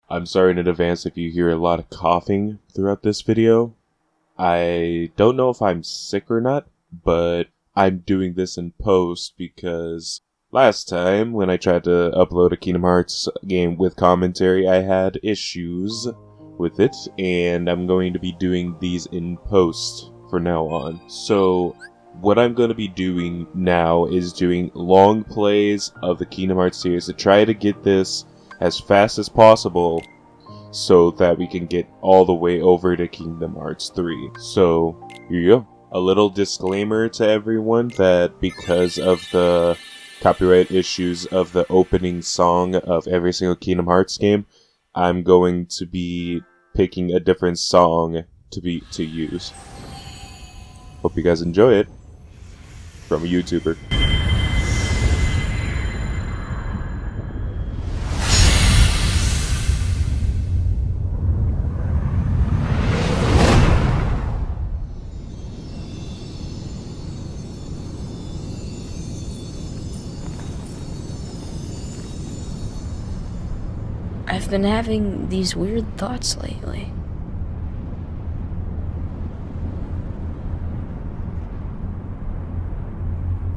I'm sorry in advance if you hear a lot of coughing throughout this video. I don't know if I'm sick or not, but I'm doing this in post because last time when I tried to upload a Kingdom Hearts game with commentary, I had issues with it, and I'm going to be doing these in post from now on. So what I'm going to be doing now is doing long plays of the Kingdom Hearts series to try to get this as fast as possible so that we can get all the way over to Kingdom Hearts 3. So, here you go. A little disclaimer to everyone that because of the copyright issues of the opening song of every single Kingdom Hearts game, I'm going to be picking a different song to use. Hope you guys enjoy it. From a YouTuber. I've been having these weird thoughts lately.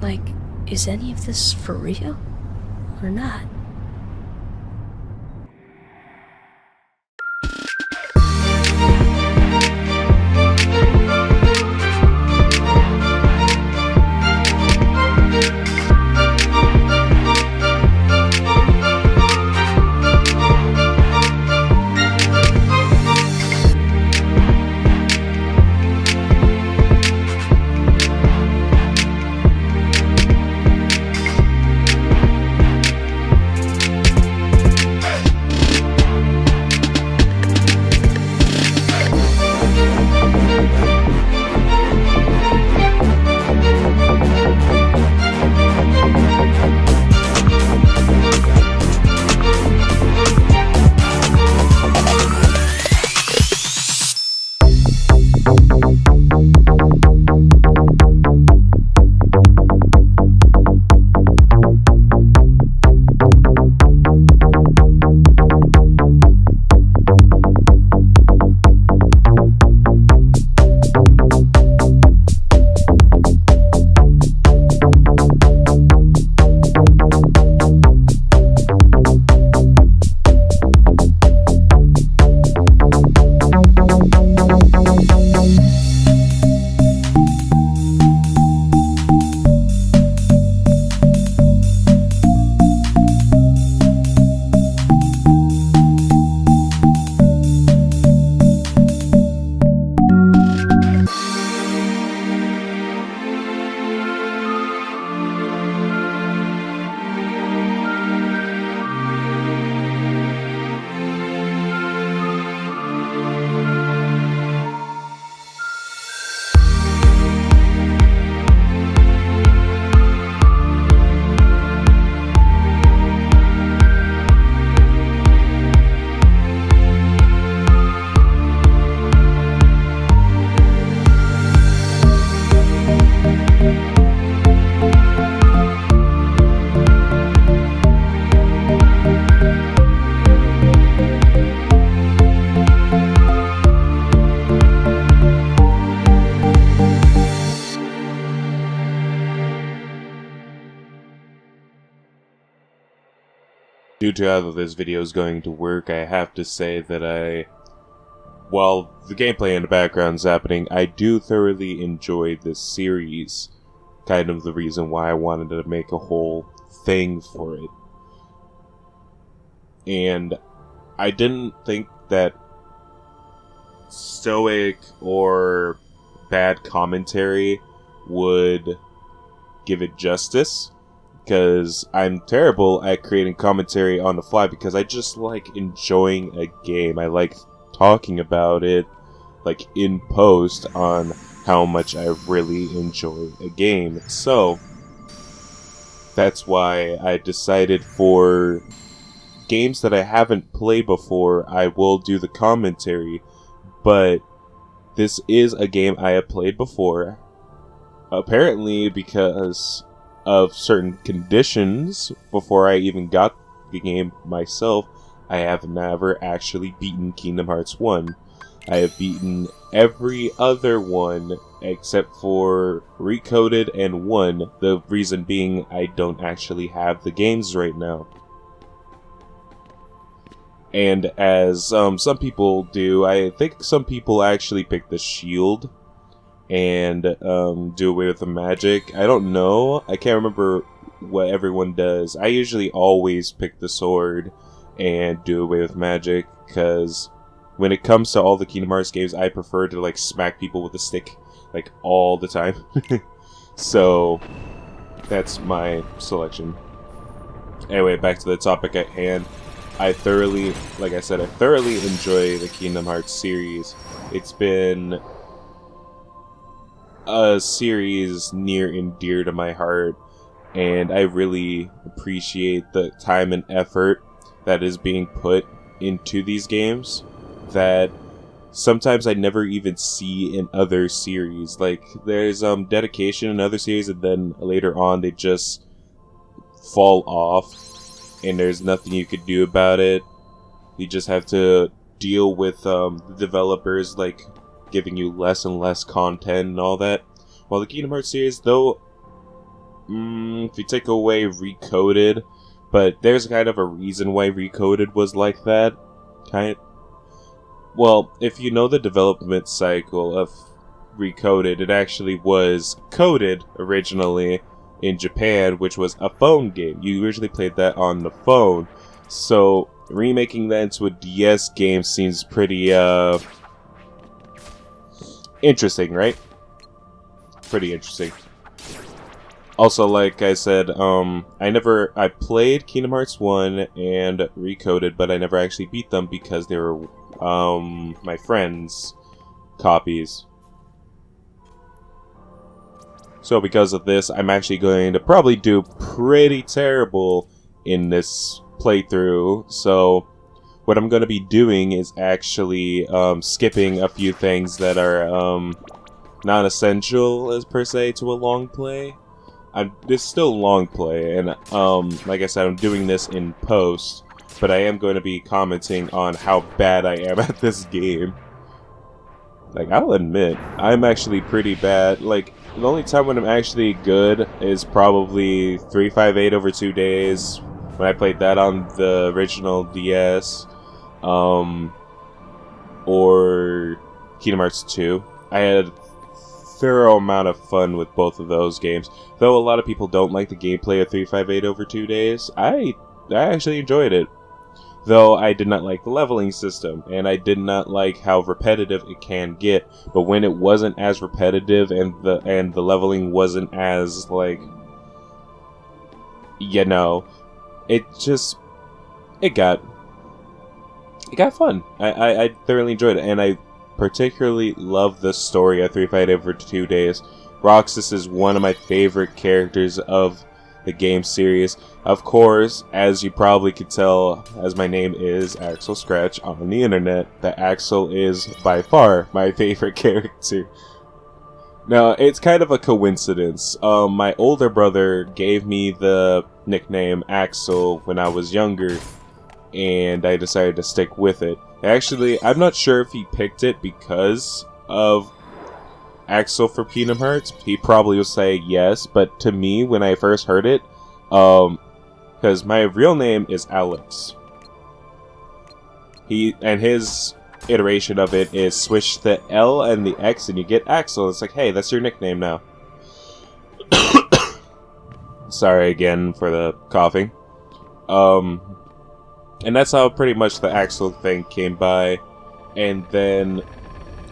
Like, is any of this for real? Or not? Due to how this video is going to work, I have to say that while the gameplay in the background is happening, I do thoroughly enjoy this series. Kind of the reason why I wanted to make a whole thing for it. And I didn't think that stoic or bad commentary would give it justice. Because I'm terrible at creating commentary on the fly because I just like enjoying a game. I like talking about it, like in post, on how much I really enjoy a game. So, that's why I decided for games that I haven't played before, I will do the commentary. But this is a game I have played before. Apparently because of certain conditions before I even got the game myself, I have never actually beaten Kingdom Hearts 1. I have beaten every other one except for Recoded and 1, the reason being I don't actually have the games right now. And as some people do, I think some people actually pick the shield and do away with the magic. I don't know. I can't remember what everyone does. I usually always pick the sword and do away with magic, because when it comes to all the Kingdom Hearts games, I prefer to like smack people with a stick like all the time. So that's my selection. Anyway, back to the topic at hand. Like I said, I thoroughly enjoy the Kingdom Hearts series. It's been a series near and dear to my heart, and I really appreciate the time and effort that is being put into these games that sometimes I never even see in other series. Like, there's dedication in other series, and then later on they just fall off, and there's nothing you could do about it. You just have to deal with the developers like giving you less and less content and all that. While the Kingdom Hearts series, though, if you take away Recoded, but there's kind of a reason why Recoded was like that. Well, if you know the development cycle of Recoded, it actually was coded originally in Japan, which was a phone game. You usually played that on the phone. So remaking that into a DS game seems pretty interesting, right? Pretty interesting. Also, like I said, I played Kingdom Hearts 1 and Recoded, but I never actually beat them because they were my friends' copies. So because of this, I'm actually going to probably do pretty terrible in this playthrough. So what I'm going to be doing is actually skipping a few things that are non-essential as per se to a long play. It's still a long play, and like I said, I'm doing this in post, but I am going to be commenting on how bad I am at this game. Like, I'll admit, I'm actually pretty bad. Like, the only time when I'm actually good is probably 358 over 2 days, when I played that on the original DS, or Kingdom Hearts 2. I had a thorough amount of fun with both of those games. Though a lot of people don't like the gameplay of 358 over 2 days, I actually enjoyed it. Though I did not like the leveling system, and I did not like how repetitive it can get. But when it wasn't as repetitive and the leveling wasn't as, like, you know, it got fun. I thoroughly enjoyed it, and I particularly love the story of 358 over 2 days. Roxas is one of my favorite characters of the game series. Of course, as you probably could tell, as my name is Axel Scratch on the internet, that Axel is by far my favorite character. Now, it's kind of a coincidence. My older brother gave me the nickname Axel when I was younger, and I decided to stick with it. Actually, I'm not sure if he picked it because of Axel for Kingdom Hearts. He probably would say yes, but to me, when I first heard it, because my real name is Alex. His iteration of it is switch the L and the X and you get Axel. It's like, hey, that's your nickname now. Sorry again for the coughing. And that's how pretty much the Axel thing came by. And then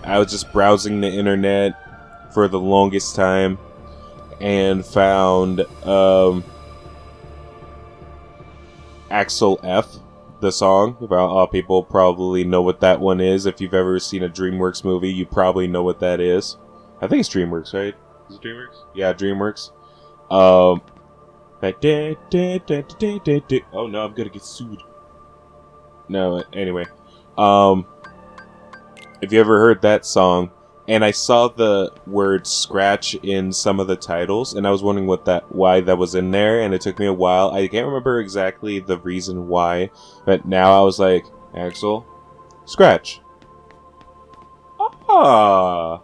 I was just browsing the internet for the longest time and found Axel F, the song. People probably know what that one is. If you've ever seen a DreamWorks movie, you probably know what that is. I think it's DreamWorks, right? Is it DreamWorks? Yeah, DreamWorks. Oh no, I'm gonna get sued. No, anyway. If you ever heard that song, and I saw the word scratch in some of the titles, and I was wondering why that was in there, and it took me a while. I can't remember exactly the reason why, but now I was like, Axel, scratch. Ah,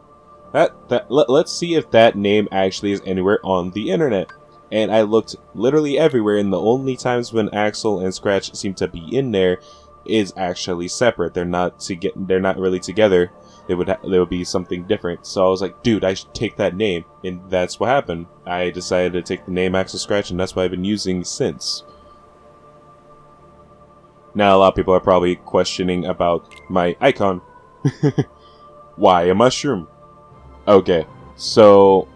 let's see if that name actually is anywhere on the internet. And I looked literally everywhere, and the only times when Axel and Scratch seem to be in there is actually separate. They're not really together. They would be something different. So I was like, dude, I should take that name, and that's what happened. I decided to take the name Axel Scratch, and that's what I've been using since. Now a lot of people are probably questioning about my icon. Why a mushroom? Okay, so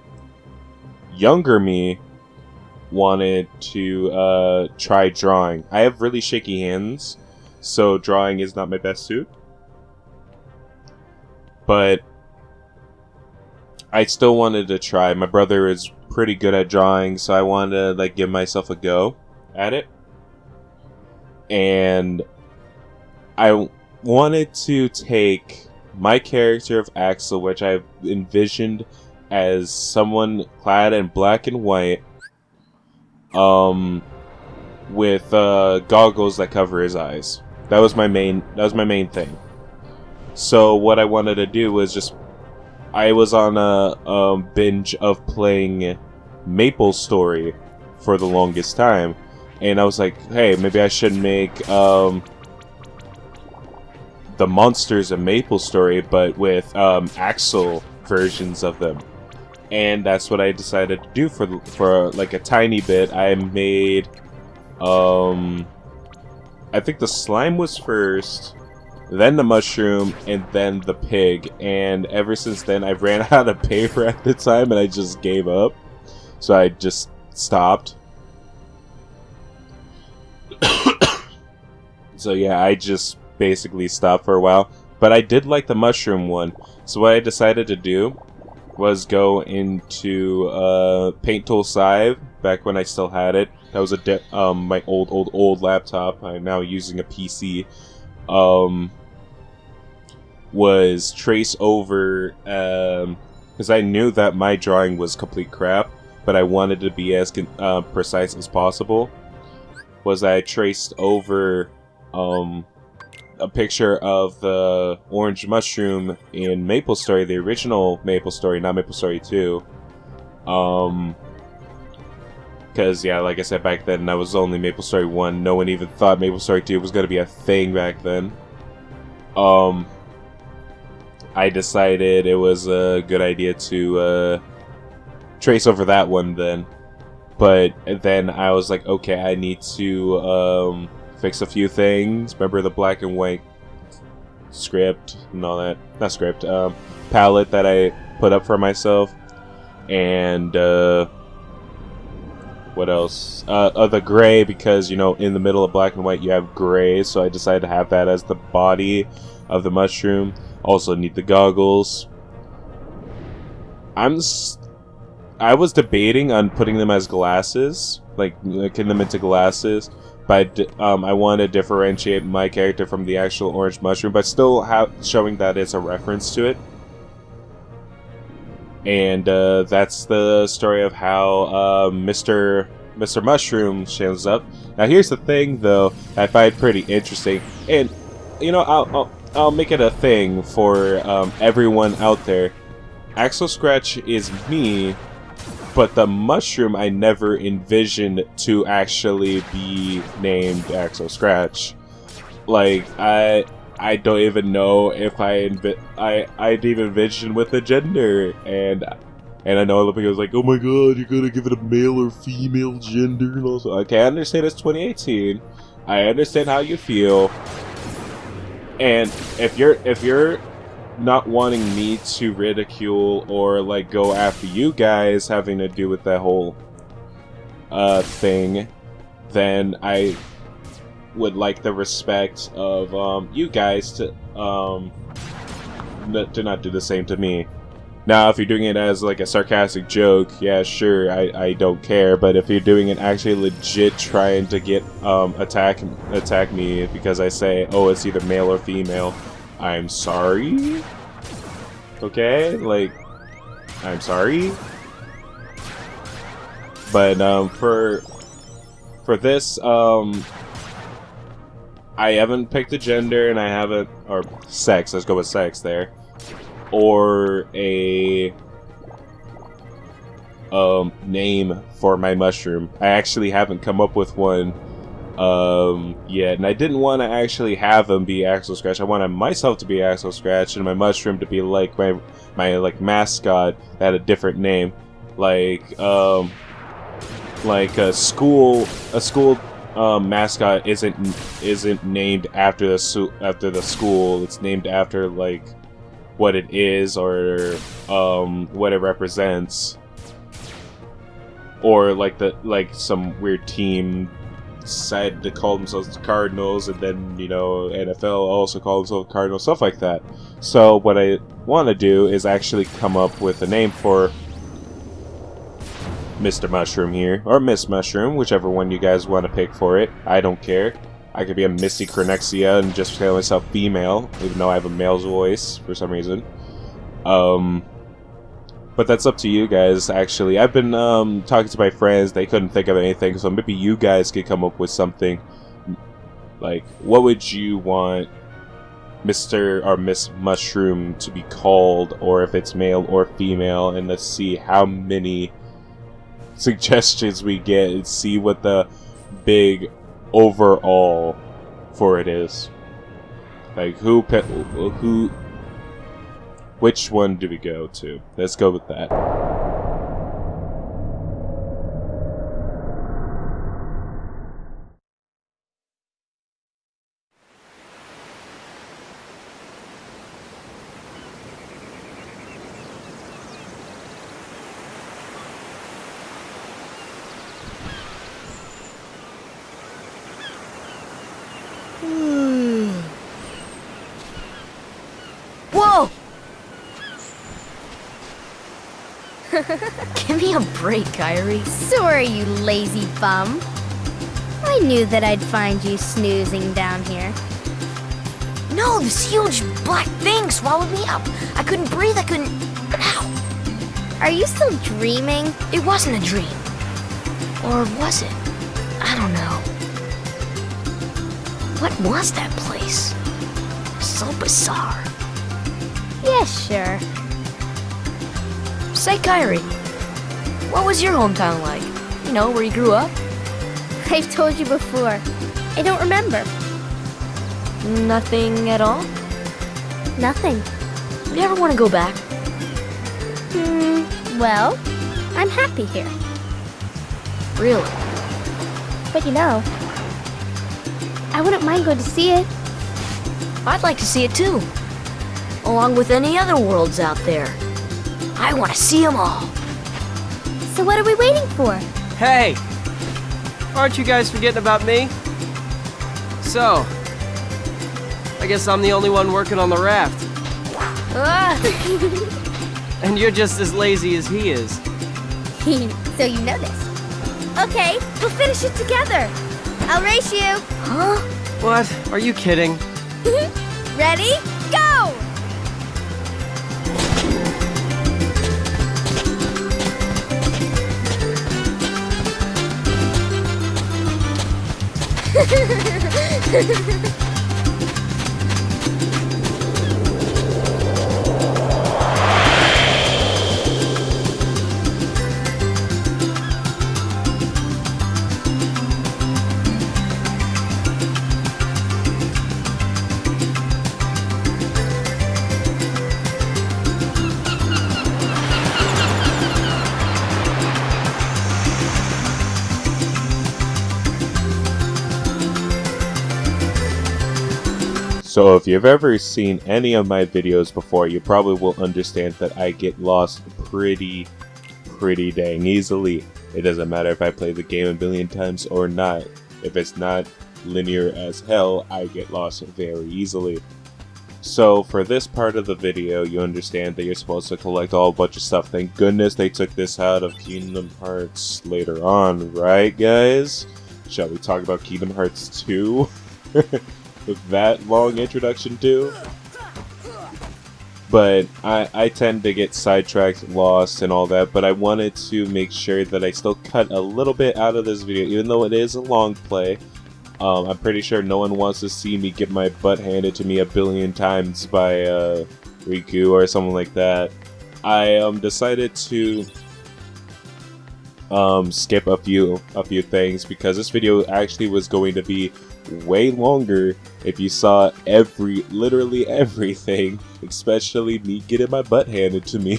younger me wanted to try drawing. I have really shaky hands, so drawing is not my best suit. But I still wanted to try. My brother is pretty good at drawing, so I wanted to give myself a go at it. And I wanted to take my character of Axel, which I've envisioned as someone clad in black and white, with goggles that cover his eyes. That was my main thing. So what I wanted to do was I was on a binge of playing Maple Story for the longest time, and I was like, hey, maybe I should make the monsters of Maple Story, but with Axel versions of them. And that's what I decided to do for like a tiny bit. I made I think the slime was first, then the mushroom, and then the pig. And ever since then I ran out of paper at the time, and I just gave up. So I just stopped. So yeah, I just basically stopped for a while. But I did like the mushroom one. So what I decided to do was go into Paint Tool Scythe back when I still had it. That was my old laptop. I'm now using a PC. Was trace over because I knew that my drawing was complete crap, but I wanted to be as precise as possible. Was I traced over a picture of the orange mushroom in Maple Story, the original Maple Story, not Maple Story 2. Because, yeah, like I said, back then, that was only Maple Story 1. No one even thought Maple Story 2 was going to be a thing back then. I decided it was a good idea to trace over that one then. But then I was like, okay, I need to fix a few things. Remember the black and white script and all that? Not script, palette that I put up for myself. And what else? The gray, because, you know, in the middle of black and white you have gray, so I decided to have that as the body of the mushroom. Also need the goggles. I was debating on putting them as glasses, like making them into glasses, but I want to differentiate my character from the actual orange mushroom, but still showing that it's a reference to it. And that's the story of how Mr. Mushroom shows up. Now here's the thing, though, I find pretty interesting, and you know, I'll make it a thing for everyone out there. Axel Scratch is me, but the mushroom I never envisioned to actually be named Axel Scratch. Like, I don't even know if I'd even envision with the gender, and I know a lot of people was like, oh my god, you're gonna give it a male or female gender, and also, okay, I understand it's 2018. I understand how you feel, and if you're not wanting me to ridicule or like go after you guys having to do with that whole thing, then I would like the respect of you guys to not do the same to me. Now, if you're doing it as like a sarcastic joke, yeah, sure, I don't care. But if you're doing it actually legit, trying to get attack me because I say, oh, it's either male or female, I'm sorry. Okay, like, I'm sorry. But, for this, I haven't picked a gender, and I haven't, or sex, let's go with sex there, or a, name for my mushroom. I actually haven't come up with one, yet, and I didn't want to actually have them be Axel Scratch. I wanted myself to be Axel Scratch, and my mushroom to be like my like mascot that had a different name, like a school mascot isn't named after the school. It's named after like what it is or what it represents, or like some weird team decided to call themselves the Cardinals, and then, you know, NFL also called themselves Cardinals, stuff like that. So what I want to do is actually come up with a name for Mr. Mushroom here, or Miss Mushroom, whichever one you guys want to pick for it. I don't care. I could be a Misty Cronexia and just call myself female, even though I have a male's voice for some reason. But that's up to you guys, actually. I've been talking to my friends, they couldn't think of anything, so maybe you guys could come up with something. Like, what would you want Mr. or Miss Mushroom to be called, or if it's male or female, and let's see how many suggestions we get and see what the big overall for it is. Like, which one do we go to? Let's go with that. Whoa! Give me a break, Kairi. Sora, you lazy bum. I knew that I'd find you snoozing down here. No, this huge black thing swallowed me up. I couldn't breathe, I couldn't... Ow! Are you still dreaming? It wasn't a dream. Or was it? I don't know. What was that place? So bizarre. Yeah, sure. Say, Kairi, what was your hometown like? You know, where you grew up? I've told you before. I don't remember. Nothing at all? Nothing. You ever want to go back? Well, I'm happy here. Really? But you know, I wouldn't mind going to see it. I'd like to see it too. Along with any other worlds out there. I want to see them all. So what are we waiting for? Hey! Aren't you guys forgetting about me? So, I guess I'm the only one working on the raft. And you're just as lazy as he is. So you know this. Okay, we'll finish it together. I'll race you. Huh? What? Are you kidding? Ready? Go! So if you've ever seen any of my videos before, you probably will understand that I get lost pretty dang easily. It doesn't matter if I play the game a billion times or not. If it's not linear as hell, I get lost very easily. So for this part of the video, you understand that you're supposed to collect a bunch of stuff. Thank goodness they took this out of Kingdom Hearts later on, right guys? Shall we talk about Kingdom Hearts 2? With that long introduction too? But I tend to get sidetracked, lost, and all that, but I wanted to make sure that I still cut a little bit out of this video, even though it is a long play. I'm pretty sure no one wants to see me get my butt handed to me a billion times by Riku or something like that. I decided to skip a few things because this video actually was going to be way longer if you saw literally everything, especially me getting my butt handed to me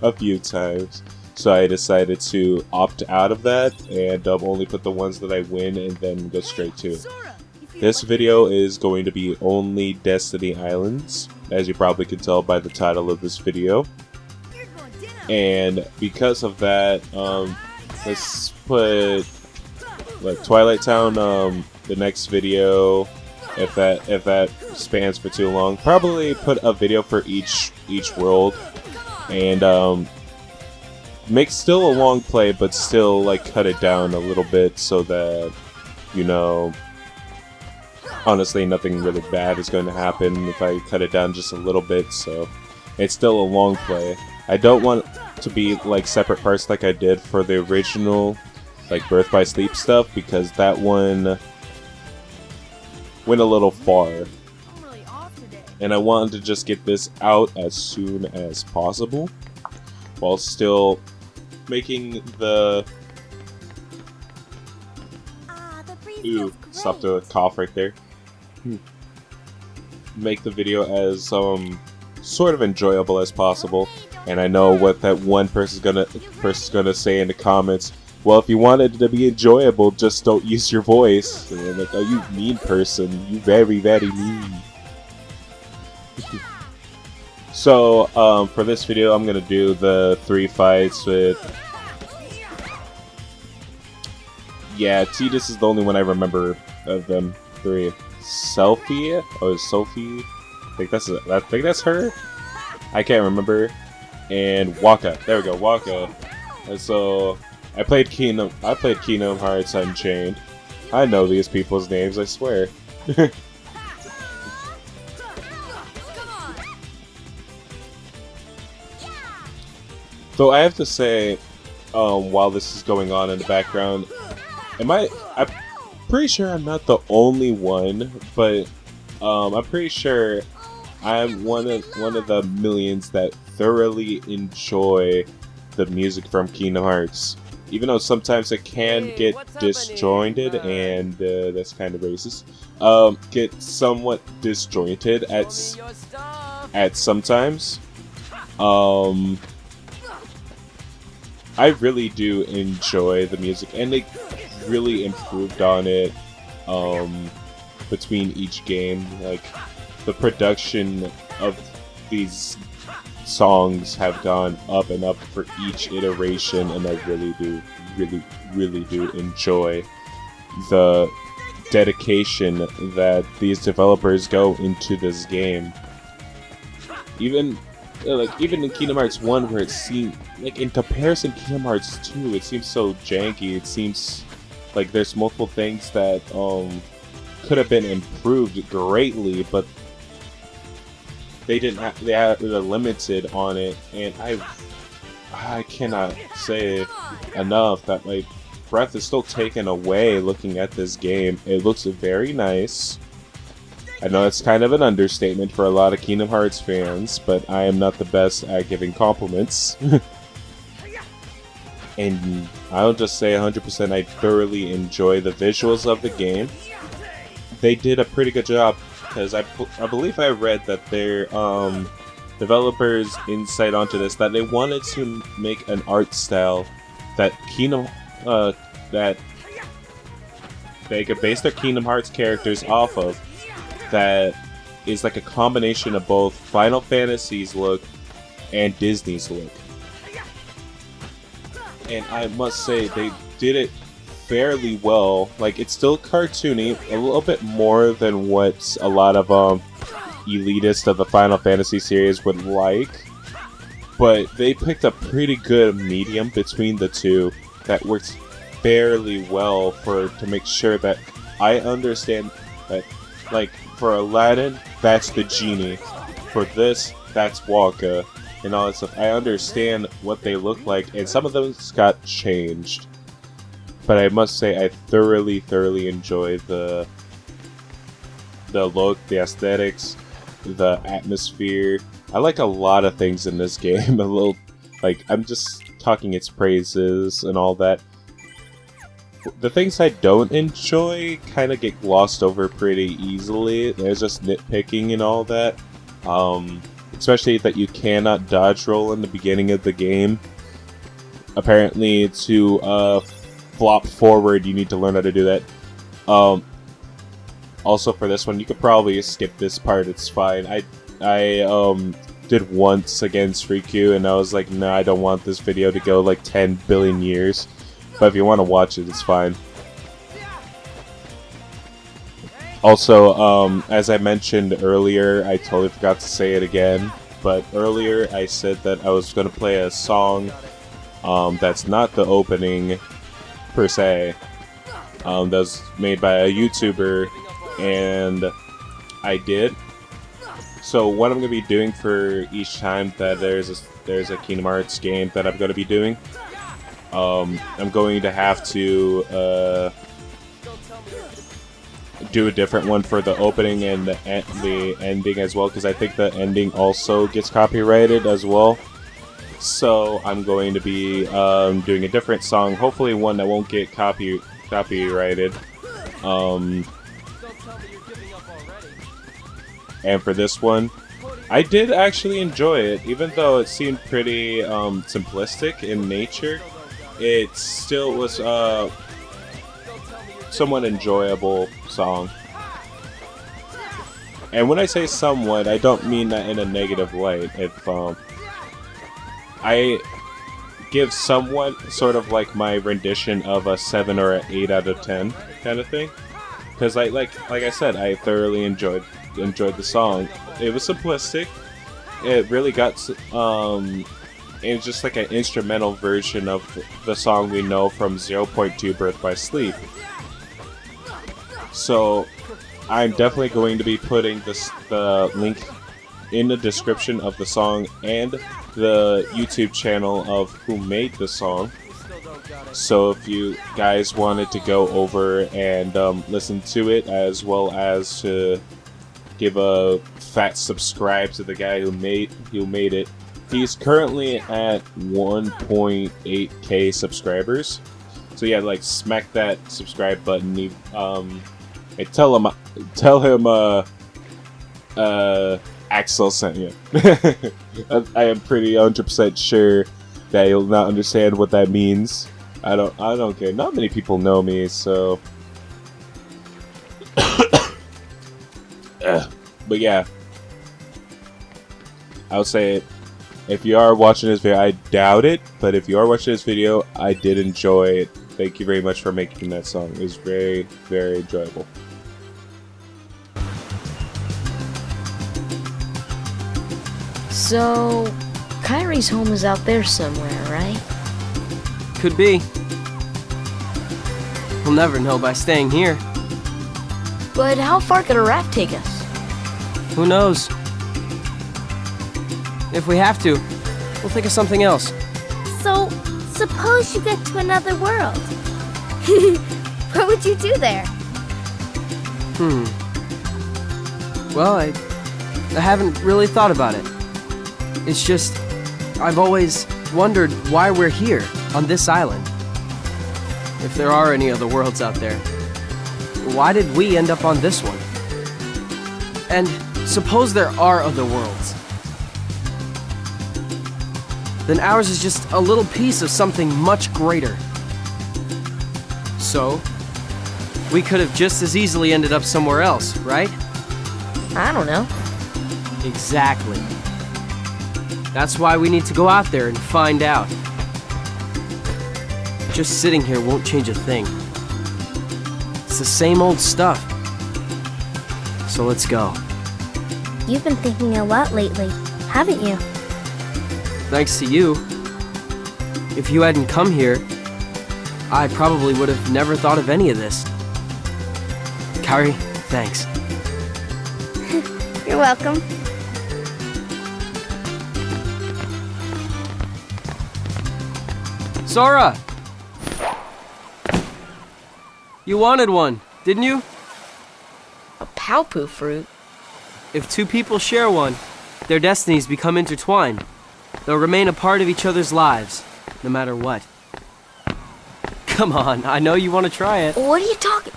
a few times. So I decided to opt out of that and only put the ones that I win and then go straight to. This video is going to be only Destiny Islands, as you probably can tell by the title of this video. And because of that, let's put like Twilight Town the next video, if that spans for too long. Probably put a video for each world, and make still a long play, but still like cut it down a little bit so that, you know, honestly nothing really bad is going to happen if I cut it down just a little bit. So it's still a long play. I don't want to be like separate parts like I did for the original like Birth by Sleep stuff, because that one went a little far, and I wanted to just get this out as soon as possible while still making the ooh, stop the cough right there. Make the video as sort of enjoyable as possible. And I know what that one person's gonna say in the comments. Well, if you want it to be enjoyable, just don't use your voice. And I'm like, oh, you mean person, you very, very mean. So, for this video, I'm gonna do the 3 fights with. Yeah, Tidus is the only one I remember of them 3. Selfie? Oh, Sophie? I think that's her. I can't remember. And Waka. There we go, Waka. And so I played Kingdom Hearts Unchained. I know these people's names, I swear. So I have to say, while this is going on in the background, I'm pretty sure I'm not the only one, but I'm pretty sure I'm one of the millions that thoroughly enjoy the music from Kingdom Hearts. Even though sometimes it can get disjointed, and that's kind of racist, get somewhat disjointed at sometimes. I really do enjoy the music, and they really improved on it between each game. Like, the production of these songs have gone up and up for each iteration, and I really do enjoy the dedication that these developers go into this game. Even in Kingdom Hearts 1, where it seemed like, in comparison to Kingdom Hearts 2, it seems so janky. It seems like there's multiple things that could have been improved greatly, but they had limited on it, and I cannot say enough that my breath is still taken away looking at this game. It looks very nice. I know it's kind of an understatement for a lot of Kingdom Hearts fans, but I am not the best at giving compliments. And I'll just say 100% I thoroughly enjoy the visuals of the game. They did a pretty good job, because I believe I read that their developers' insight onto this, that they wanted to make an art style that that they could base their Kingdom Hearts characters off of, that is like a combination of both Final Fantasy's look and Disney's look. And I must say, they did it fairly well. Like, it's still cartoony, a little bit more than what a lot of elitists of the Final Fantasy series would like, but they picked a pretty good medium between the two that works fairly well to make sure that I understand that, like, for Aladdin, that's the genie. For this, that's Wonka and all that stuff. I understand what they look like, and some of them got changed. But I must say, I thoroughly enjoy the look, the aesthetics, the atmosphere. I like a lot of things in this game. A little, like, I'm just talking its praises and all that. The things I don't enjoy kind of get glossed over pretty easily. There's just nitpicking and all that. Especially that you cannot dodge roll in the beginning of the game. Apparently, to flop forward, you need to learn how to do that. Also, for this one, you could probably skip this part. It's fine. I did once against Riku, and I was like, nah, I don't want this video to go like 10 billion years. But if you want to watch it, it's fine. Also, as I mentioned earlier, I totally forgot to say it again, but earlier I said that I was going to play a song that's not the opening, per se, that was made by a YouTuber, and I did. So what I'm going to be doing for each time that there's a Kingdom Hearts game that I'm going to be doing, I'm going to have to do a different one for the opening and the ending as well, because I think the ending also gets copyrighted as well. So I'm going to be doing a different song, hopefully one that won't get copyrighted. And for this one, I did actually enjoy it, even though it seemed pretty simplistic in nature. It still was somewhat enjoyable song. And when I say somewhat, I don't mean that in a negative light. If I give somewhat sort of like my rendition of a 7 or an 8 out of 10 kind of thing, because like I said, I thoroughly enjoyed the song. It was simplistic. It really got it's just like an instrumental version of the song we know from 0.2 Birth by Sleep. So I'm definitely going to be putting the link in the description of the song and the YouTube channel of who made the song. So if you guys wanted to go over and listen to it, as well as to give a fat subscribe to the guy who made it. He's currently at 1.8k subscribers. So yeah, like smack that subscribe button. And tell him Axel sent you. I am pretty 100% sure that he'll not understand what that means. I don't care. Not many people know me, so. But yeah, I would say if you are watching this video, I doubt it, but if you are watching this video, I did enjoy it. Thank you very much for making that song. It was very enjoyable. So, Kairi's home is out there somewhere, right? Could be. We'll never know by staying here. But how far could a raft take us? Who knows? If we have to, we'll think of something else. So, suppose you get to another world. What would you do there? Well, I haven't really thought about it. It's just, I've always wondered why we're here, on this island. If there are any other worlds out there, why did we end up on this one? And suppose there are other worlds. Then ours is just a little piece of something much greater. So, we could have just as easily ended up somewhere else, right? I don't know. Exactly. That's why we need to go out there and find out. Just sitting here won't change a thing. It's the same old stuff. So let's go. You've been thinking a lot lately, haven't you? Thanks to you. If you hadn't come here, I probably would have never thought of any of this. Kairi, thanks. You're welcome. Sora! You wanted one, didn't you? A Palpu fruit? If two people share one, their destinies become intertwined. They'll remain a part of each other's lives, no matter what. Come on, I know you want to try it. What are you talking?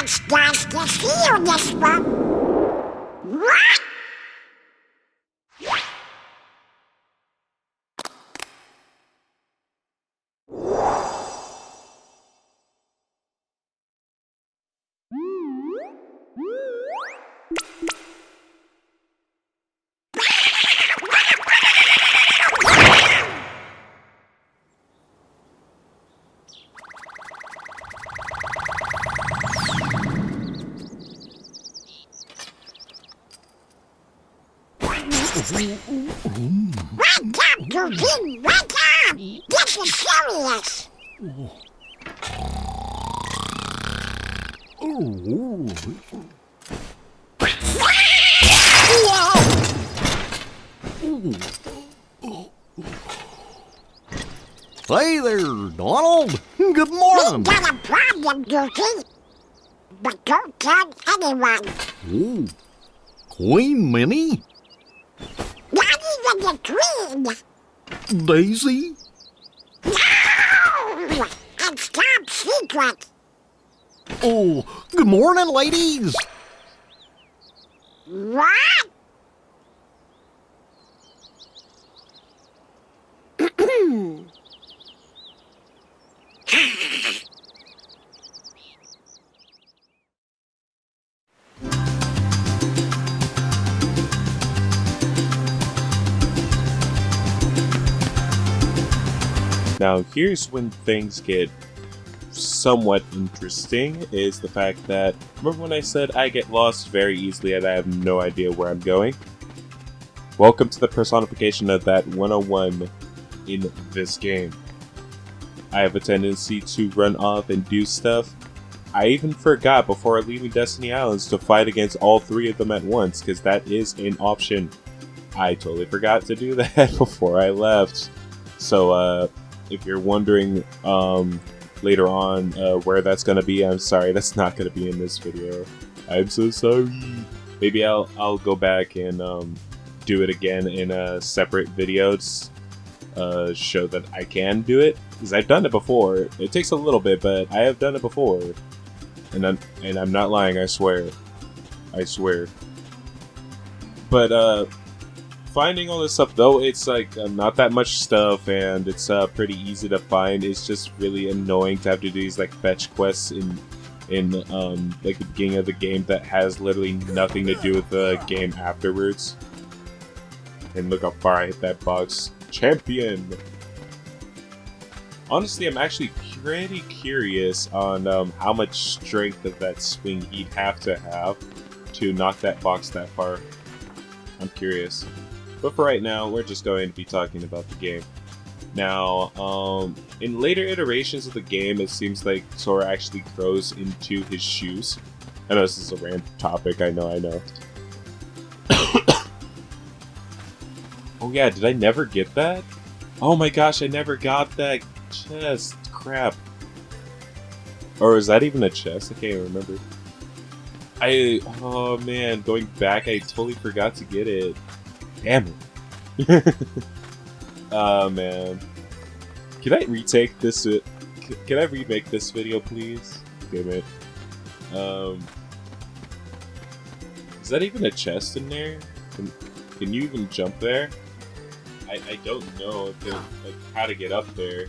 It's nice to see you this one. What? Welcome to Big Welcome! This is serious! Hey there, Donald. Good morning. We got a problem, Goofy. But don't tell anyone. Ooh, Queen Minnie? Not even the Queen. Daisy? No! It's top secret. Oh, good morning, ladies. What? Now, here's when things get somewhat interesting, is the fact that, remember when I said I get lost very easily and I have no idea where I'm going? Welcome to the personification of that 101 in this game. I have a tendency to run off and do stuff. I even forgot before leaving Destiny Islands to fight against all three of them at once, because that is an option. I totally forgot to do that before I left. So, if you're wondering later on where that's gonna be, I'm sorry, that's not gonna be in this video. I'm so sorry. Maybe I'll go back and do it again in a separate video to show that I can do it, because I've done it before. It takes a little bit, but I have done it before, and I'm not lying. I swear. But finding all this stuff, though, it's like not that much stuff, and it's pretty easy to find. It's just really annoying to have to do these like fetch quests in like the beginning of the game that has literally nothing to do with the game afterwards. And look how far I hit that box. Champion! Honestly, I'm actually pretty curious on how much strength of that swing he'd have to knock that box that far. I'm curious. But for right now, we're just going to be talking about the game. Now, in later iterations of the game, it seems like Sora actually grows into his shoes. I know this is a random topic, I know. Oh yeah, did I never get that? Oh my gosh, I never got that chest. Crap. Or is that even a chest? I can't even remember. Oh man, going back, I totally forgot to get it. Damn it. Oh man. Can I retake this? Can I remake this video, please? Damn it. Is that even a chest in there? Can you even jump there? I don't know if like how to get up there.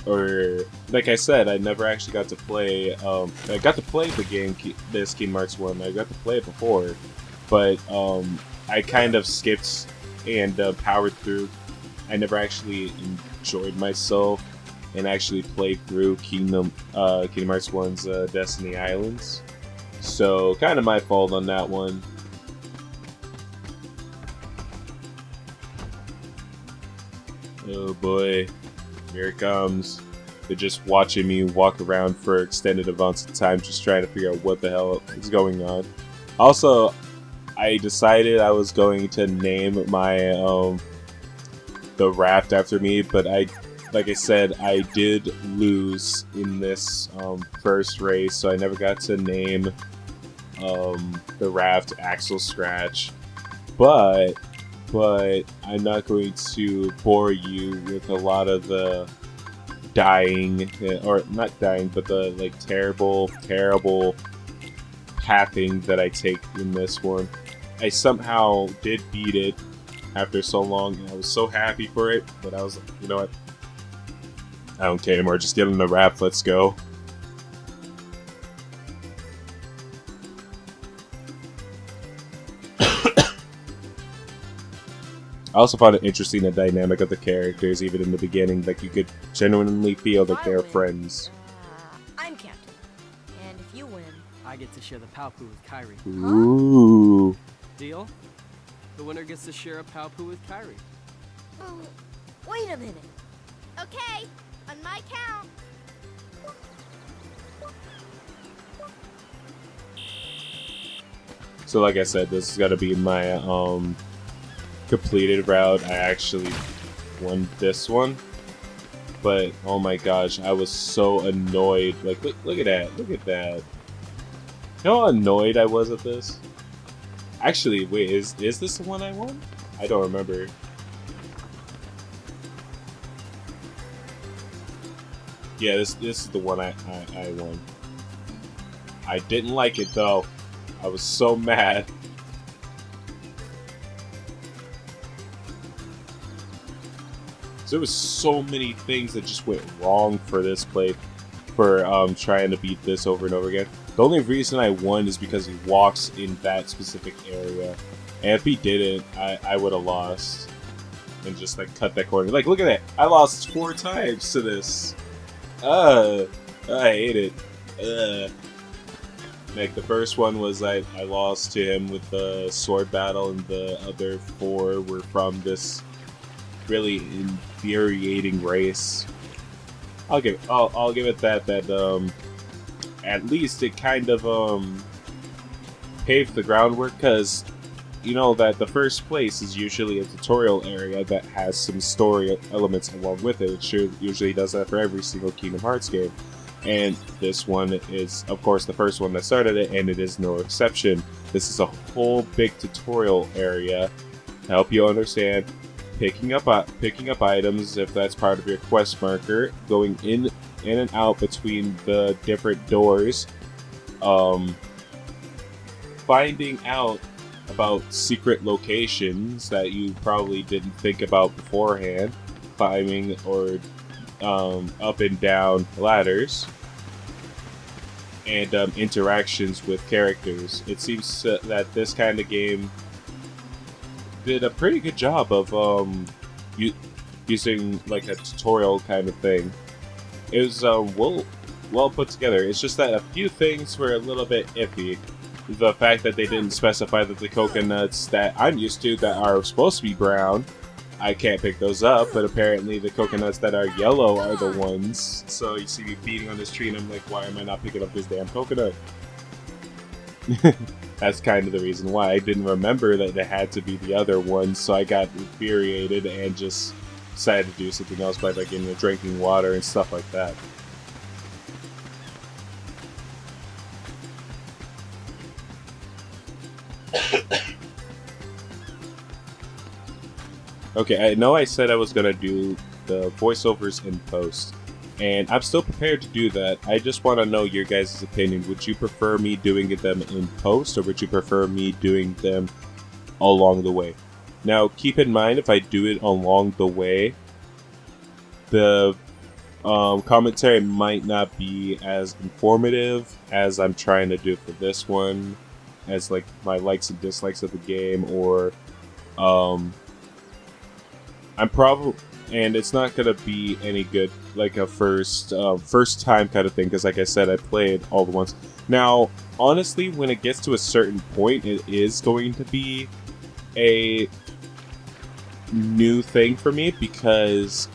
Or like I said, I never actually got to play. I got to play the game, this Kingdom Hearts 1. I got to play it before, but I kind of skipped and powered through. I never actually enjoyed myself and actually played through Kingdom Hearts 1's Destiny Islands. So kind of my fault on that one. Oh boy, here it comes. They're just watching me walk around for extended amounts of time, just trying to figure out what the hell is going on. Also, I decided I was going to name my the raft after me, but like I said, I did lose in this first race, so I never got to name the raft Axel Scratch. But I'm not going to bore you with a lot of the dying, or not dying, but the like terrible pathing that I take in this one. I somehow did beat it after so long, and I was so happy for it, but I was like, you know what? I don't care anymore, just get in the raft, let's go. I also found it interesting, the dynamic of the characters, even in the beginning, like you could genuinely feel that they're friends. I'm captain. And if you win, I get to share the Palpu with Kairi. Ooh. Deal? The winner gets to share a Palpu with Kairi. wait a minute. Okay, on my count. So like I said, this is gonna be my completed route. I actually won this one, but oh my gosh, I was so annoyed. Like, look at that, look at that. You know how annoyed I was at this? Actually, wait, is this the one I won? I don't remember. Yeah, this is the one I won. I didn't like it though. I was so mad. So there was so many things that just went wrong for this play, for trying to beat this over and over again. The only reason I won is because he walks in that specific area, and if he didn't, I would have lost. And just like cut that corner. Like, look at that! I lost 4 times to this. I hate it. Like the first one was I lost to him with the sword battle, and the other 4 were from this really infuriating race. I'll give it that at least it kind of paved the groundwork, because you know that the first place is usually a tutorial area that has some story elements along with it. It usually does that for every single Kingdom Hearts game. And this one is, of course, the first one that started it, and it is no exception. This is a whole big tutorial area to help you understand picking up items if that's part of your quest marker, going in and out between the different doors, finding out about secret locations that you probably didn't think about beforehand, climbing or up and down ladders, and interactions with characters. It seems that this kind of game did a pretty good job of using like a tutorial kind of thing. It was well put together. It's just that a few things were a little bit iffy. The fact that they didn't specify that the coconuts that I'm used to that are supposed to be brown, I can't pick those up, but apparently the coconuts that are yellow are the ones. So you see me beating on this tree and I'm like, why am I not picking up this damn coconut? That's kind of the reason why. I didn't remember that it had to be the other ones, so I got infuriated and just decided to do something else by like drinking water and stuff like that. Okay, I know I said I was gonna do the voiceovers in post, and I'm still prepared to do that. I just want to know your guys' opinion. Would you prefer me doing them in post, or would you prefer me doing them along the way? Now, keep in mind, if I do it along the way, the commentary might not be as informative as I'm trying to do for this one, as like my likes and dislikes of the game, or I'm probably, and it's not gonna be any good like a first time kind of thing, because like I said, I played all the ones. Now, honestly, when it gets to a certain point, it is going to be a new thing for me, because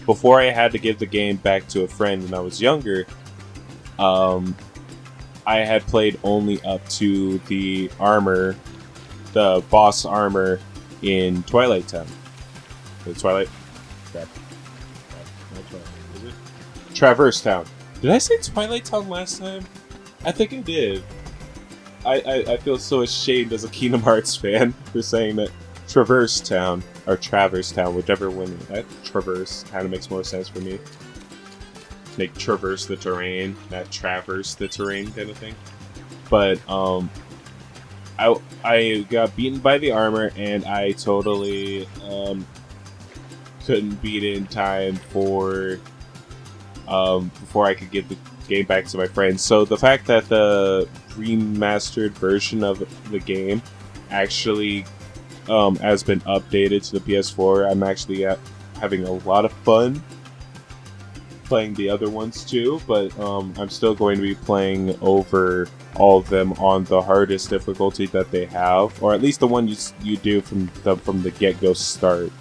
before I had to give the game back to a friend when I was younger, I had played only up to the armor, the boss armor in Twilight Town. Twilight? Crap. Not Twilight, is it? Traverse Town. Did I say Twilight Town last time? I think I did. I feel so ashamed as a Kingdom Hearts fan for saying that Traverse Town, or Traverse Town, whichever one. That Traverse kind of makes more sense for me. Like traverse the terrain, not traverse the terrain kind of thing. But I got beaten by the armor, and I totally couldn't beat it in time for before I could give the game back to my friends. So the fact that the remastered version of the game actually has been updated to the PS4, I'm actually having a lot of fun playing the other ones too, but I'm still going to be playing over all of them on the hardest difficulty that they have, or at least the one you do from the get-go start,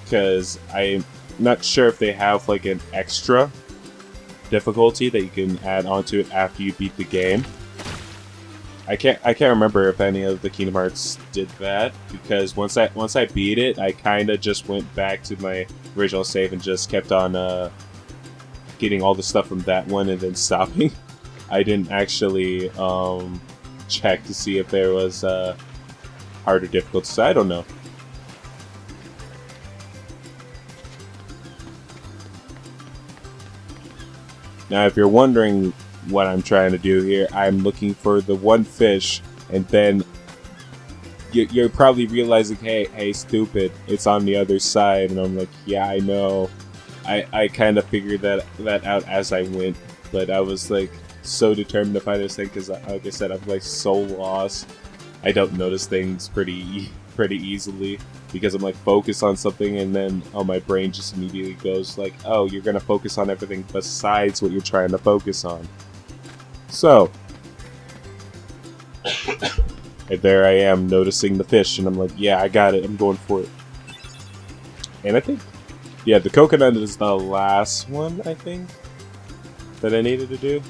because I'm not sure if they have like an extra difficulty that you can add onto it after you beat the game. I can't remember if any of the Kingdom Hearts did that, because once I beat it, I kind of just went back to my original save and just kept on getting all the stuff from that one and then stopping. I didn't actually check to see if there was harder difficulties. So I don't know. Now, if you're wondering what I'm trying to do here, I'm looking for the one fish, and then you're probably realizing, hey, stupid, it's on the other side, and I'm like, yeah, I know. I kind of figured that out as I went, but I was like so determined to find this thing, because like I said, I'm like so lost. I don't notice things pretty easily, because I'm like focused on something, and then my brain just immediately goes like, oh, you're gonna focus on everything besides what you're trying to focus on. So and there I am noticing the fish, and I'm like, yeah, I got it, I'm going for it. And I think, yeah, the coconut is the last one, I think, that I needed to do.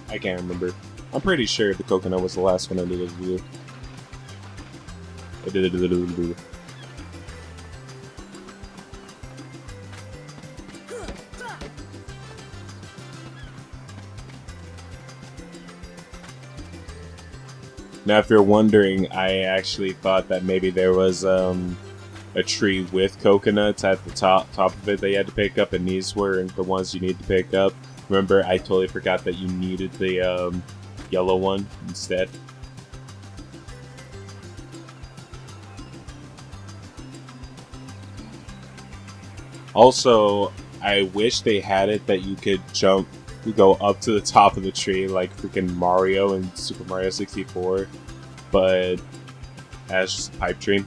I can't remember. I'm pretty sure the coconut was the last one I needed to do. Now, if you're wondering, I actually thought that maybe there was a tree with coconuts at the top of it that you had to pick up, and these were the ones you need to pick up. Remember, I totally forgot that you needed the yellow one instead. Also, I wish they had it that you could go up to the top of the tree like freaking Mario in Super Mario 64, but as just a pipe dream.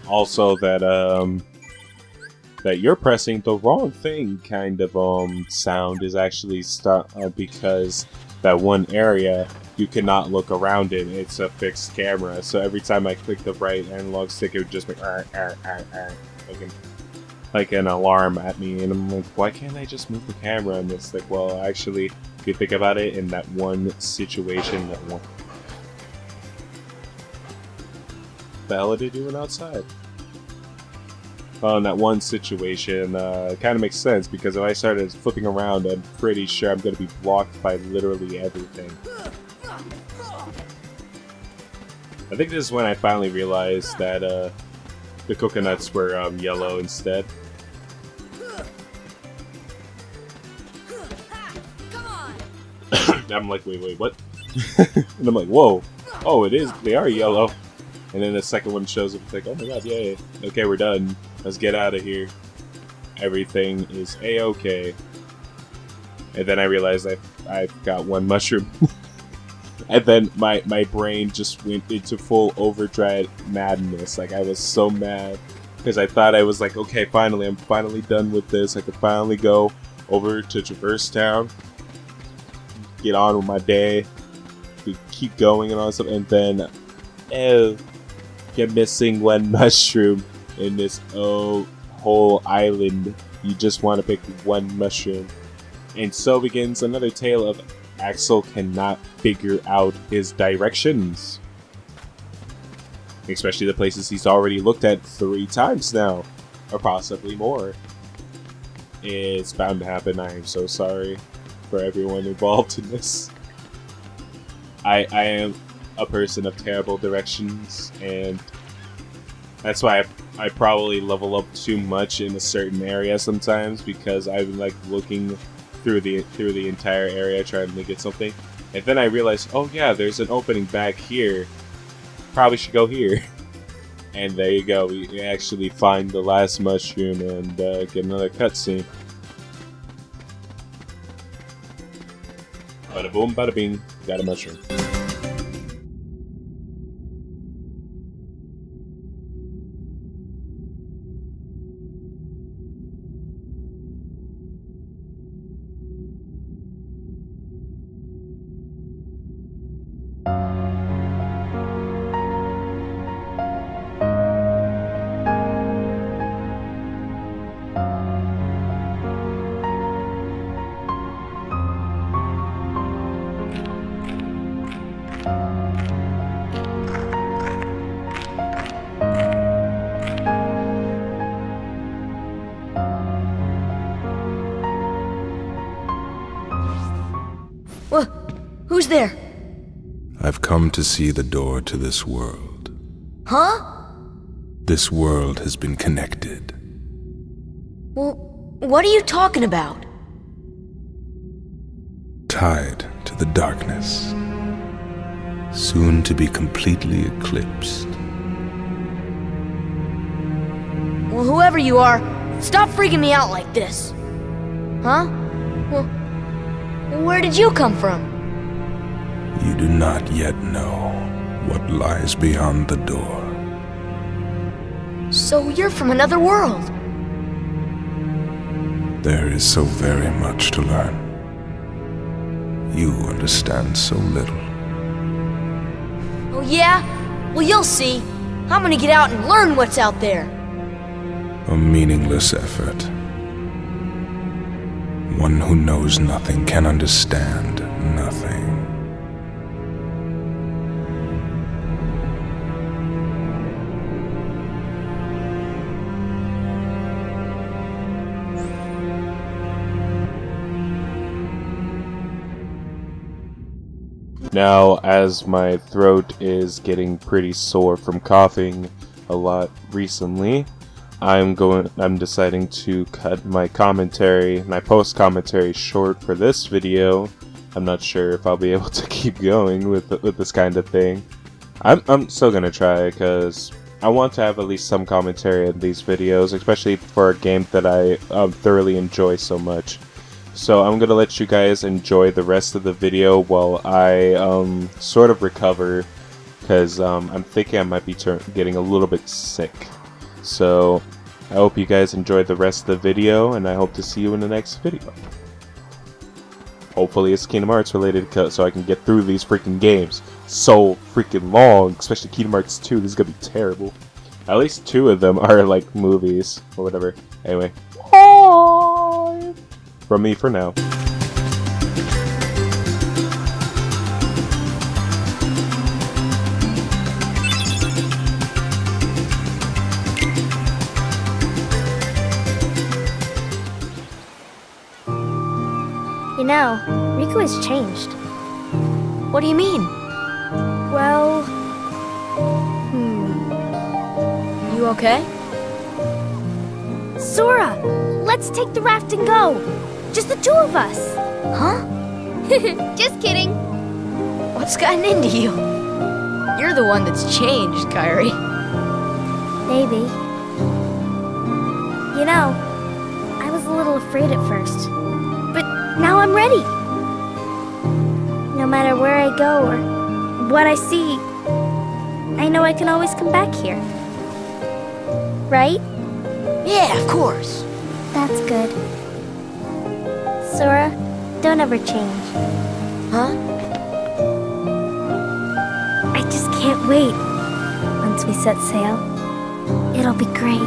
Also, that you're pressing the wrong thing kind of sound is actually because that one area you cannot look around it. It's a fixed camera, so every time I click the right analog stick, it would just be like an alarm at me, and I'm like, why can't I just move the camera? And it's like, well, actually, if you think about it, in that one situation, the hell are they doing outside? Well, in that one situation, it kind of makes sense, because if I started flipping around, I'm pretty sure I'm going to be blocked by literally everything. I think this is when I finally realized that the coconuts were yellow instead. I'm like, wait, what? And I'm like, whoa, oh, they are yellow. And then the second one shows up, it's like, oh my god, yay. Okay, we're done. Let's get out of here. Everything is a-okay. And then I realized I've got one mushroom. And then my brain just went into full overdrive madness. Like, I was so mad. Because I thought I was like, okay, finally, I'm finally done with this. I could finally go over to Traverse Town. Get on with my day. Keep going and all that stuff. And then, oh, you're missing one mushroom in this whole island. You just want to pick one mushroom. And so begins another tale of Axel cannot figure out his directions. Especially the places he's already looked at 3 times now. Or possibly more. It's bound to happen. I am so sorry for everyone involved in this. I am a person of terrible directions, and that's why I probably level up too much in a certain area sometimes, because I'm like looking through the entire area trying to get something, and then I realize, oh yeah, there's an opening back here. Probably should go here. And there you go. We actually find the last mushroom and get another cutscene. Bada boom, bada bing. Got a mushroom. Who's there? I've come to see the door to this world. Huh? This world has been connected. Well, what are you talking about? Tied to the darkness. Soon to be completely eclipsed. Well, whoever you are, stop freaking me out like this. Huh? Well, where did you come from? You do not yet know what lies beyond the door. So you're from another world. There is so very much to learn. You understand so little. Oh yeah? Well, you'll see. I'm gonna get out and learn what's out there. A meaningless effort. One who knows nothing can understand nothing. Now, as my throat is getting pretty sore from coughing a lot recently, I'm deciding to cut my post commentary short for this video. I'm not sure if I'll be able to keep going with this kind of thing. I'm still gonna try, because I want to have at least some commentary in these videos, especially for a game that I thoroughly enjoy so much. So I'm gonna let you guys enjoy the rest of the video while I sort of recover, because I'm thinking I might be getting a little bit sick. So I hope you guys enjoyed the rest of the video, and I hope to see you in the next video. Hopefully it's Kingdom Hearts related, so I can get through these freaking games. So freaking long, especially Kingdom Hearts 2. This is gonna be terrible. At least 2 of them are like movies or whatever. Anyway, bye from me for now. know, Riku has changed. What do you mean? Well, You okay? Sora, let's take the raft and go. Just the two of us. Huh? Just kidding. What's gotten into you? You're the one that's changed, Kairi. Maybe. You know, I was a little afraid at first, but now I'm ready. No matter where I go or what I see, I know I can always come back here. Right? Yeah, of course. That's good. Sora, don't ever change. Huh? I just can't wait. Once we set sail, it'll be great.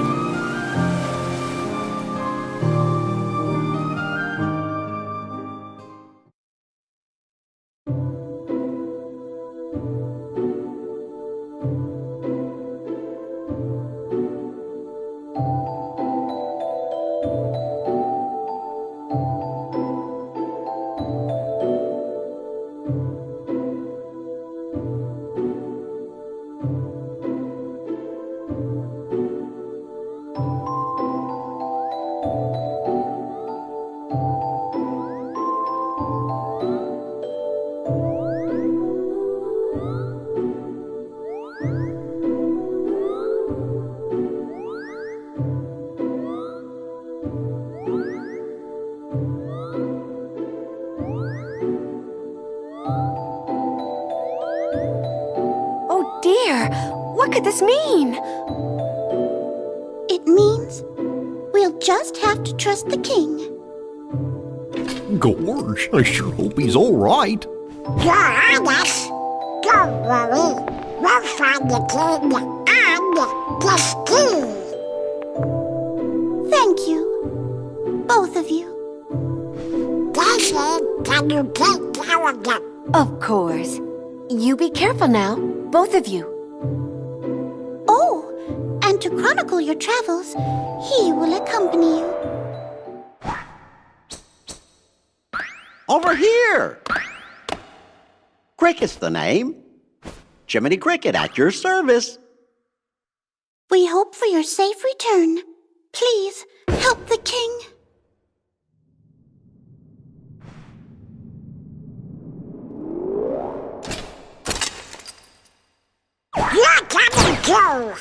Oh dear, what could this mean? It means we'll just have to trust the king. Gorge, I sure hope he's all right. You're on us. Don't worry. We'll find the king and the ski. Thank you. Both of you. Daisy, can you take care of them? Of course. You be careful now, both of you. Oh, and to chronicle your travels, he will accompany you. Over here! Cricket's the name. Jiminy Cricket at your service. We hope for your safe return. Please help the king. You're coming too.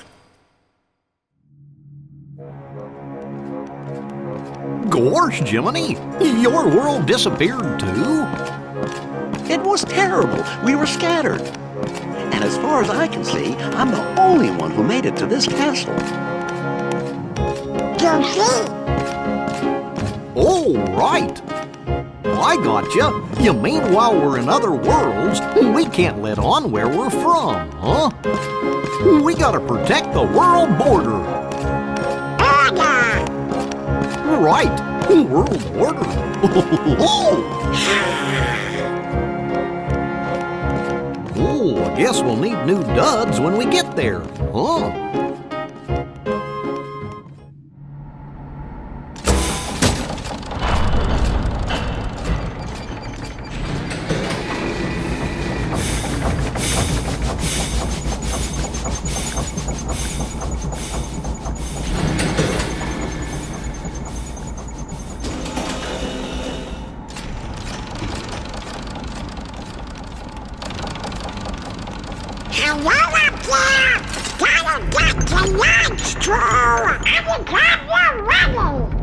Gorge, Jiminy, your world disappeared too? It was terrible. We were scattered. And as far as I can see, I'm the only one who made it to this castle. Goofy. Oh, right. I gotcha. You mean while we're in other worlds, we can't let on where we're from, huh? We gotta protect the world border. Order. Right, world border. Oh, I guess we'll need new duds when we get there, huh? Hello up there! Gotta get to lunch, True! I'm glad you're ready!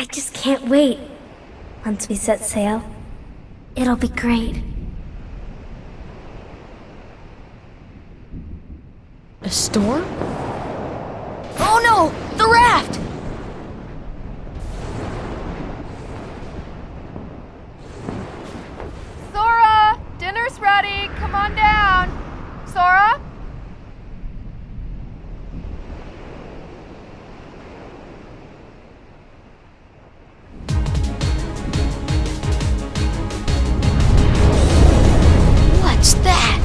I just can't wait. Once we set sail, it'll be great. A storm? Oh no! The raft! Sora! Dinner's ready! Come on down! Sora? What's that?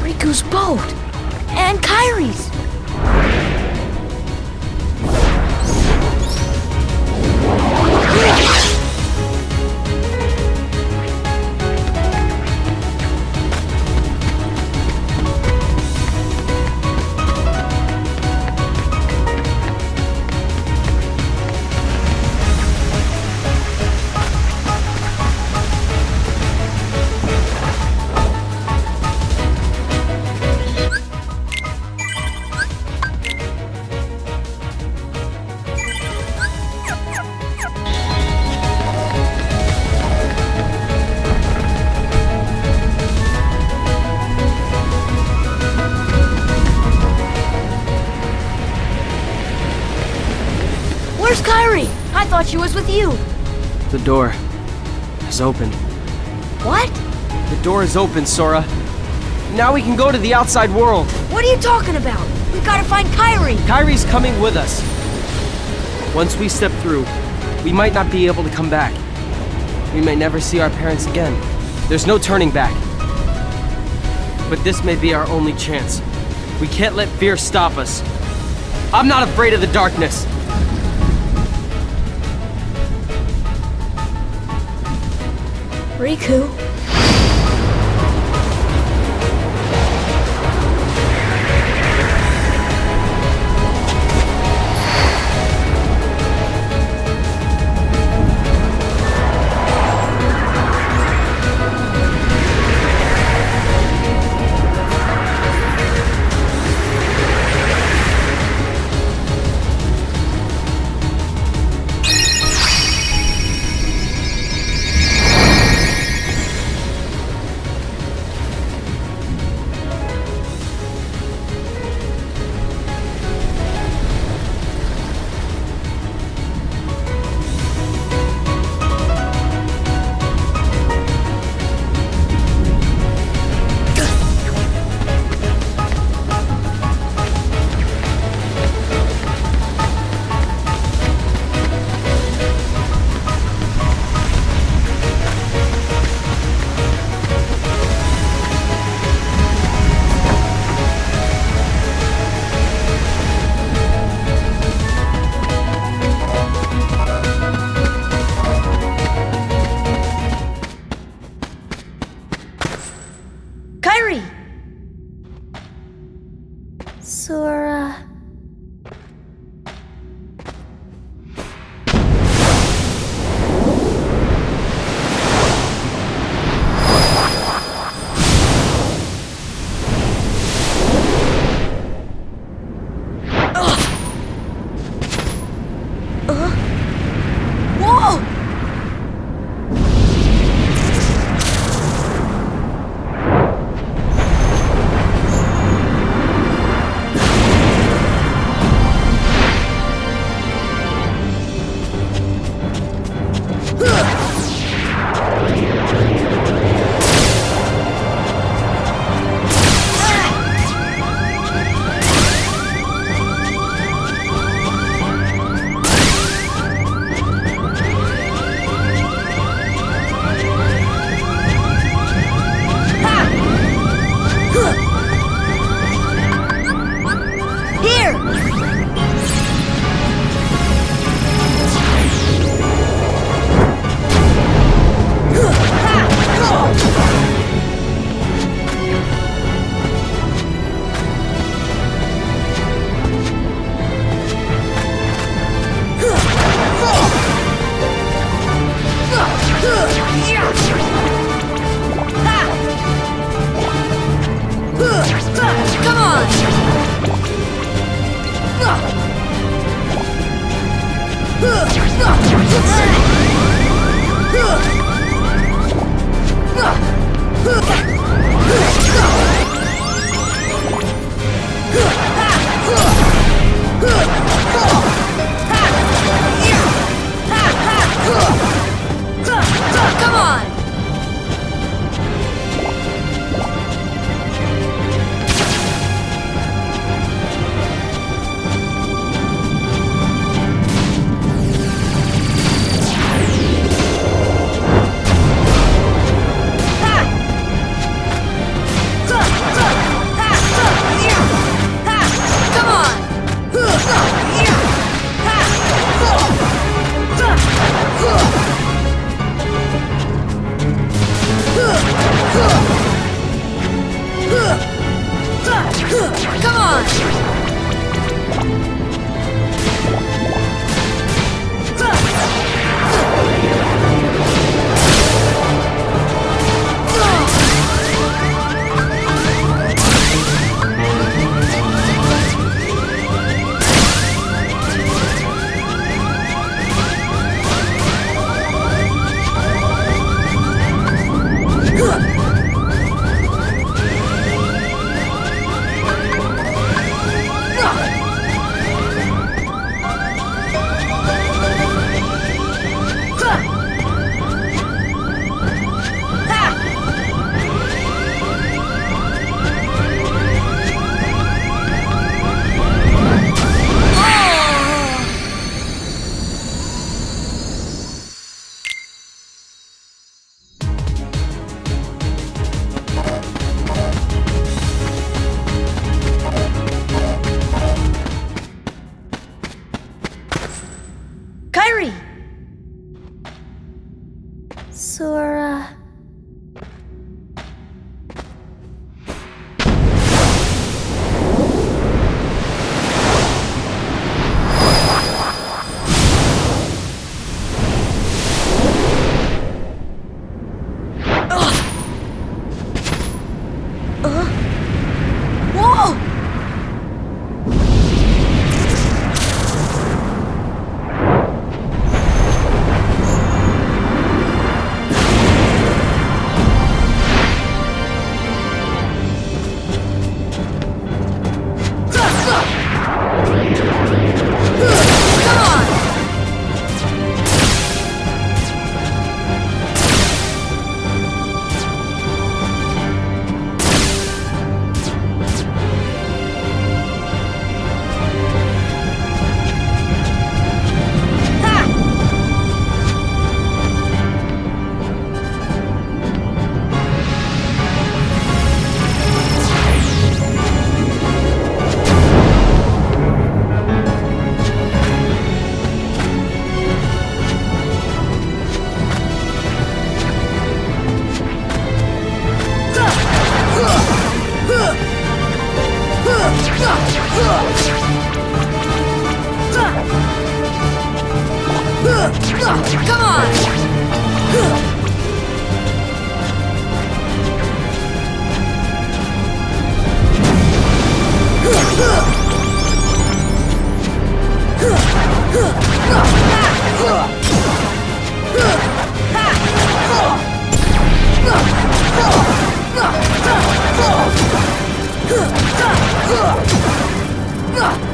Riku's boat! And Kairi's! Where's Kairi? I thought she was with you. The door is open. What? The door is open, Sora. Now we can go to the outside world. What are you talking about? We've got to find Kairi. Kairi's coming with us. Once we step through, we might not be able to come back. We may never see our parents again. There's no turning back. But this may be our only chance. We can't let fear stop us. I'm not afraid of the darkness. Riku. Kairi! Sora... Whoa! Come on!